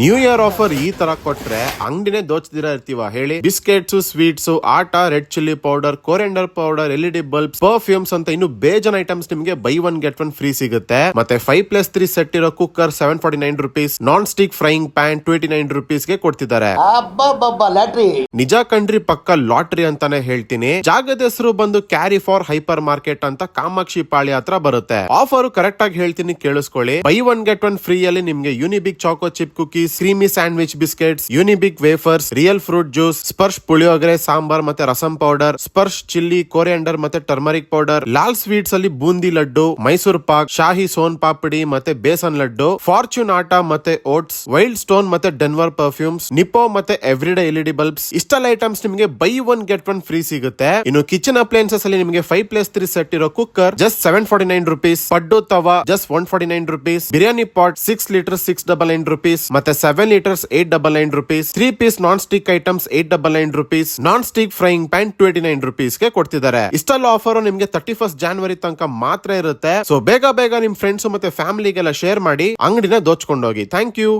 New year offer ಈ ತರ ಕೊಟ್ರೆ ಅಂಗಡಿನೇ ದೋಚದಿರ ಇರ್ತೀವ ಹೇಳಿ. ಬಿಸ್ಕೆಟ್ಸ್, ಸ್ವೀಟ್ಸ್, ಆಟಾ, red chilli powder, coriander powder, LED bulbs, perfumes ಅಂತ ಇನ್ನು ಬೇಜನ್ ಐಟಮ್ಸ್ ನಿಮಗೆ buy one get one free ಸಿಗುತ್ತೆ. ಮತ್ತೆ 5+3 ಸೆಟ್ ಇರೋ cooker 749 rupees, non stick frying pan 29 rupees ಗೆ ಕೊಡ್ತಿದ್ದಾರೆ. ನಿಜ ಕಣ್ರಿ, ಪಕ್ಕ ಲಾಟ್ರಿ ಅಂತಾನೆ ಹೇಳ್ತೀನಿ. ಜಾಗದ ಹೆಸರು ಬಂದು ಕ್ಯಾರಿ ಫಾರ್ ಹೈಪರ್ ಮಾರ್ಕೆಟ್ ಅಂತ ಕಾಮಾಕ್ಷಿ ಪಾಳ್ಯ ಹತ್ರ ಬರುತ್ತೆ. ಆಫರ್ ಕರೆಕ್ಟ್ ಆಗಿ ಹೇಳ್ತೀನಿ, ಕೇಳಿಸ್ಕೊಳ್ಳಿ. Buy one get one free ಅಲ್ಲಿ ನಿಮ್ಗೆ Unibic choco chip cookies, creamy sandwich biscuits, Unibic wafers, real fruit juice, Sparsh puliyogare, sambar ಮತ್ತೆ rasam powder, Sparsh chilli, coriander ಮತ್ತೆ ಟರ್ಮರಿಕ್ ಪೌಡರ್, ಲಾಲ್ ಸ್ವೀಟ್ಸ್ ಅಲ್ಲಿ ಬೂಂದಿ ಲಡ್ಡು, ಮೈಸೂರ್ ಪಾಕ್, ಶಾಹಿ ಸೋನ್ ಪಾಪಡಿ ಮತ್ತೆ ಬೇಸನ್ ಲಡ್ಡು, ಫಾರ್ಚೂನ್ ಆಟಾ ಮತ್ತೆ ಓಟ್ಸ್, ವೈಲ್ಡ್ ಸ್ಟೋನ್ ಮತ್ತೆ ಡೆನ್ವರ್ ಪರ್ಫ್ಯೂಮ್ಸ್, ನಿಪೋ ಮತ್ತೆ ಎವ್ರಿಡೇ LED ಬಲ್ಬ್ಸ್. ಇಷ್ಟೆಲ್ಲ ಐಟಮ್ಸ್ ನಿಮಗೆ buy one get one free ಸಿಗುತ್ತೆ. ಇನ್ನು ಕಿಚನ್ ಅಪ್ಲೈನ್ಸಸ್ ಅಲ್ಲಿ ನಿಮಗೆ 5+3 ಸೆಟ್ ಇರೋ cooker just 749 rupees, paddu tawa just 149 rupees, biryani pot 6 litre 699 rupees, ಮತ್ತೆ 7 litres 899 rupees, 3 piece non stick items 899 rupees, non stick frying pan 29 rupees ಗೆ ಕೊಡ್ತಿದ್ದಾರೆ. ಇಷ್ಟೆಲ್ಲ ಆಫರ್ ನಿಮ್ಗೆ 31st ಜಾನ್ವರಿ ತನಕ ಮಾತ್ರ ಇರುತ್ತೆ. ಸೊ ಬೇಗ ನಿಮ್ ಫ್ರೆಂಡ್ಸ್ ಮತ್ತೆ ಫ್ಯಾಮಿಲಿಗೆಲ್ಲ ಶೇರ್ ಮಾಡಿ ಅಂಗಡಿನ ದೋಚ್ಕೊಂಡೋಗಿ. Thank you.